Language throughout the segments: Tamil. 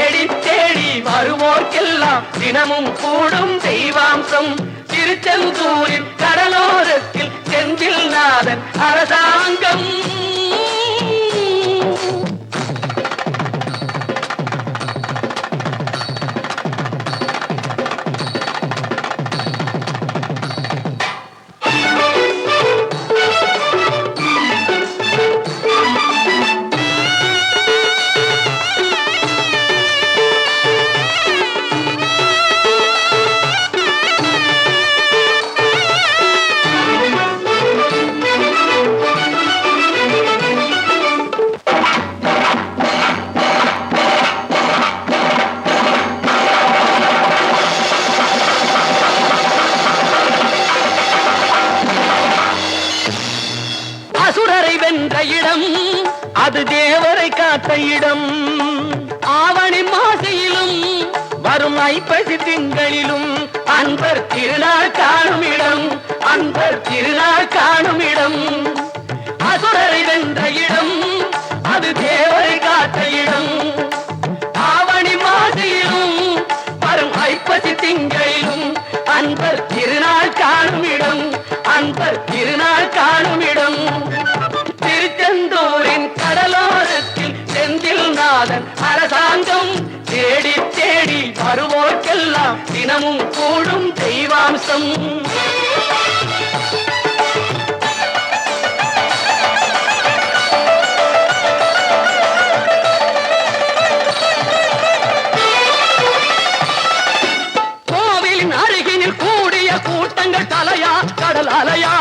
தேடி தேடி வருவோர்க்கெல்லாம் தினமும் கூடும் தெய்வாம்சம். திருச்செந்தூரில் கடலோரத்தில் செந்தில் நாதன் அரசாங்கம். அசுரரை வென்ற இடம் அது தேவரை காத்த இடம். ஆவணி மாசையிலும் வரும் ஐப்பசி திங்களிலும் அன்பர் திருநாள் காணும் இடம். அன்பர் திருநாள் காணும் இடம். அசுரரை வென்ற இடம் அது தேவரை காத்த இடம். ஆவணி மாசையிலும் வரும் ஐப்பசி திங்களிலும் அன்பர் திருநாள் காணும் இடம். அன்பர் திருநாள் காணும் இடம். திருச்செந்தூரின் கடலோரத்தில் செந்தில் நாதன் அரசாங்கம். தேடி தேடி வருவோர்க்கெல்லாம் தினமும் கூடும் தெய்வாம்சம். கோவிலின் அருகினில் கூடிய கூட்டங்கள் தலையா கடல் அலையா.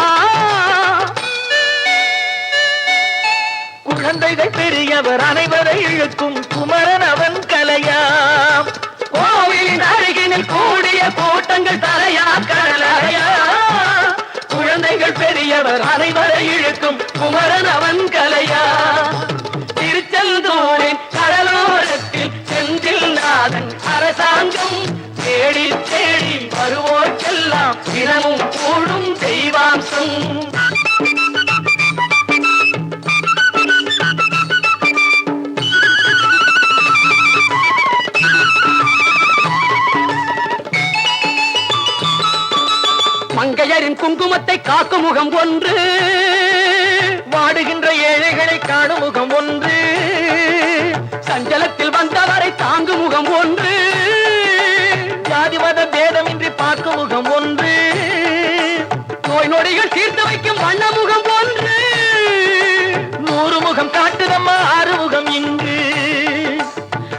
குழந்தைகள் பெரியவர் அனைவரை இழுக்கும் குமரன் அவன் கலையாம். கோவிலின் அருகினில் கூடிய கூட்டங்கள் தலையா கடலையா. குழந்தைகள் பெரியவர் அனைவரை இழுக்கும் குமரன் அவன் கலையா. திருச்செந்தூரின் கடலோரத்தில் செந்தில் நாதன் அரசாங்கம். தேடி தேடி வருவோர்க்கெல்லாம் தினமும் கூடும் தெய்வாம்சம். மங்கையரின் குங்குமத்தை காக்கும் முகம் ஒன்று. வாடுகின்ற ஏழைகளை காணும் முகம் ஒன்று. சஞ்சலத்தில் வந்தவரை தாங்கும் முகம் ஒன்று. ஜாதி மத பேதமின்றி பார்க்கும் முகம் ஒன்று. நோய் நொடிகள் தீர்த்து வைக்கும் வண்ண முகம் ஒன்று. 100 முகம் காட்டுதம்மா 6 முகம் இங்கு.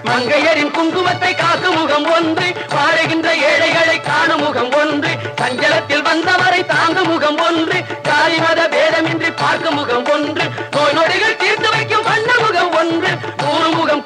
மங்கையரின் குங்குமத்தை காக்கும் முகம் ஒன்று. வாழுகின்ற ஏழைகளை காணும் முகம் ஒன்று. சஞ்சலத்தில் வந்தவரை தாங்கும் முகம் ஒன்று. ஜாதி மத பேதமின்றி பார்க்கும் முகம் ஒன்று. நோய் நொடிகள் தீர்த்து வைக்கும் வண்ண முகம் ஒன்று. 100 முகம்